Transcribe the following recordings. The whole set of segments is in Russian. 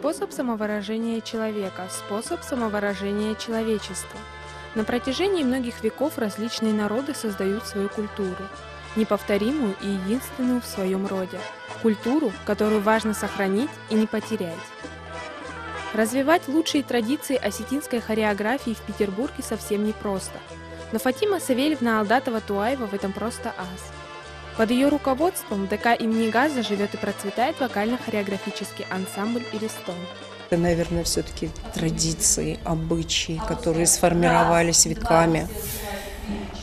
способ самовыражения человека, способ самовыражения человечества. На протяжении многих веков различные народы создают свою культуру, неповторимую и единственную в своем роде, культуру, которую важно сохранить и не потерять. Развивать лучшие традиции осетинской хореографии в Петербурге совсем непросто, но Фатима Савельевна Алдатова-Туаева в этом просто ас. Под ее руководством в ДК имени Газа живет и процветает вокально-хореографический ансамбль «Иристон». Это, наверное, все-таки традиции, обычаи, которые сформировались веками.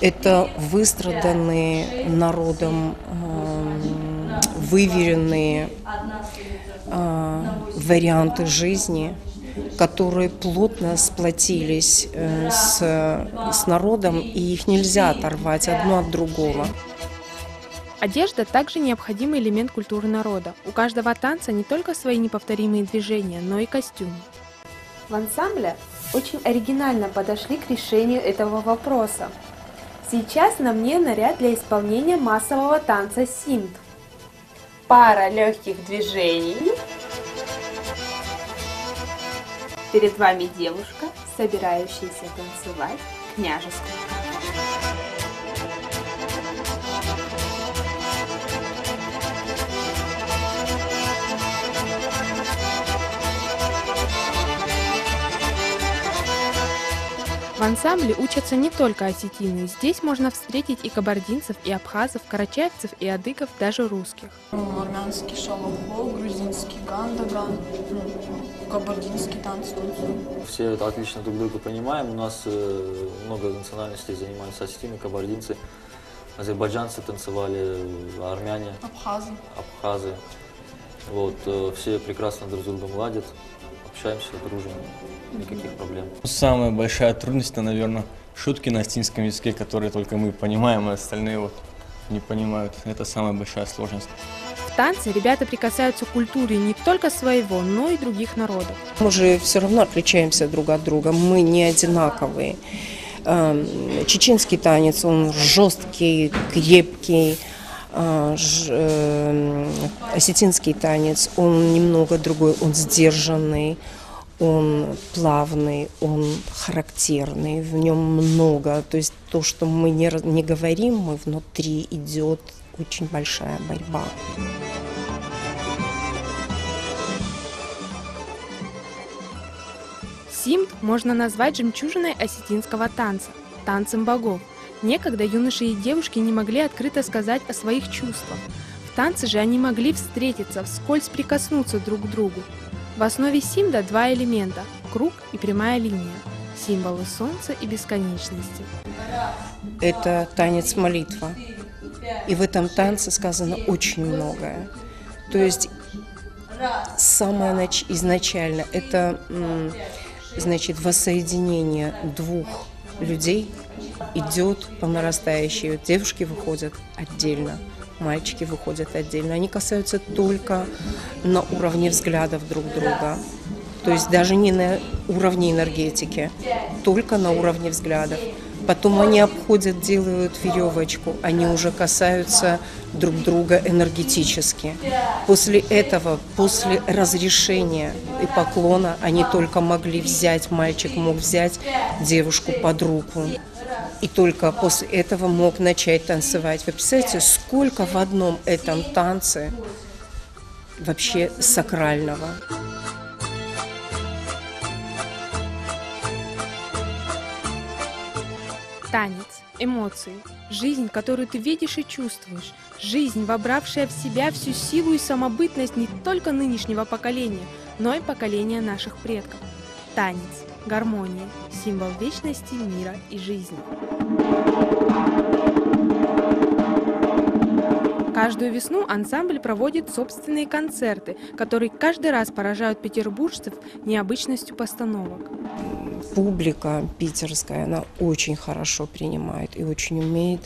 Это выстраданные народом, выверенные варианты жизни, которые плотно сплотились с народом, и их нельзя оторвать одно от другого. Одежда также необходимый элемент культуры народа. У каждого танца не только свои неповторимые движения, но и костюм. В ансамбле очень оригинально подошли к решению этого вопроса. Сейчас на мне наряд для исполнения массового танца симт. Пара легких движений. Перед вами девушка, собирающаяся танцевать княжескую. В ансамбле учатся не только осетины, здесь можно встретить и кабардинцев, и абхазов, карачаевцев, и адыгов, даже русских. Армянский шалахо, грузинский гандаган, кабардинский танцы. Все это отлично друг друга понимаем, у нас много национальностей занимаются: осетины, кабардинцы, азербайджанцы танцевали, армяне, абхазы. Вот, все прекрасно друг с другом ладят. Общаемся, дружим, никаких проблем. Самая большая трудность, это, наверное, шутки на осетинском языке, которые только мы понимаем, а остальные вот не понимают. Это самая большая сложность. В танце ребята прикасаются к культуре не только своего, но и других народов. Мы же все равно отличаемся друг от друга, мы не одинаковые. Чеченский танец, он жесткий, крепкий. Осетинский танец, он немного другой, он сдержанный, он плавный, он характерный, в нем много. То есть то, что мы не говорим, мы внутри идет очень большая борьба. Симт можно назвать жемчужиной осетинского танца, танцем богов. Некогда юноши и девушки не могли открыто сказать о своих чувствах. В танце же они могли встретиться, вскользь прикоснуться друг к другу. В основе симда два элемента – круг и прямая линия, символы солнца и бесконечности. Это танец-молитва. И в этом танце сказано очень многое. То есть самое изначально это значит воссоединение двух людей идет по нарастающей. Девушки выходят отдельно, мальчики выходят отдельно. Они касаются только на уровне взглядов друг друга. То есть даже не на уровне энергетики, только на уровне взглядов. Потом они обходят, делают веревочку, они уже касаются друг друга энергетически. После этого, после разрешения и поклона, они только могли взять, мальчик мог взять девушку под руку. И только после этого мог начать танцевать. Вы представляете, сколько в одном этом танце вообще сакрального? Танец, эмоции, жизнь, которую ты видишь и чувствуешь, жизнь, вобравшая в себя всю силу и самобытность не только нынешнего поколения, но и поколения наших предков. Танец, гармония, символ вечности, мира и жизни. Каждую весну ансамбль проводит собственные концерты, которые каждый раз поражают петербуржцев необычностью постановок. Публика питерская, она очень хорошо принимает и очень умеет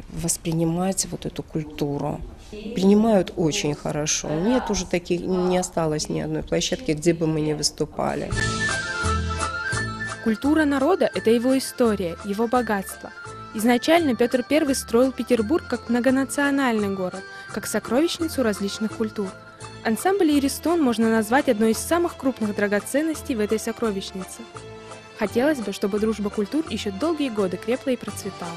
воспринимать вот эту культуру. Принимают очень хорошо. Нет уже таких, не осталось ни одной площадки, где бы мы не выступали. Культура народа – это его история, его богатство. Изначально Петр I строил Петербург как многонациональный город, как сокровищницу различных культур. Ансамбль «Иристон» можно назвать одной из самых крупных драгоценностей в этой сокровищнице. Хотелось бы, чтобы дружба культур еще долгие годы крепла и процветала.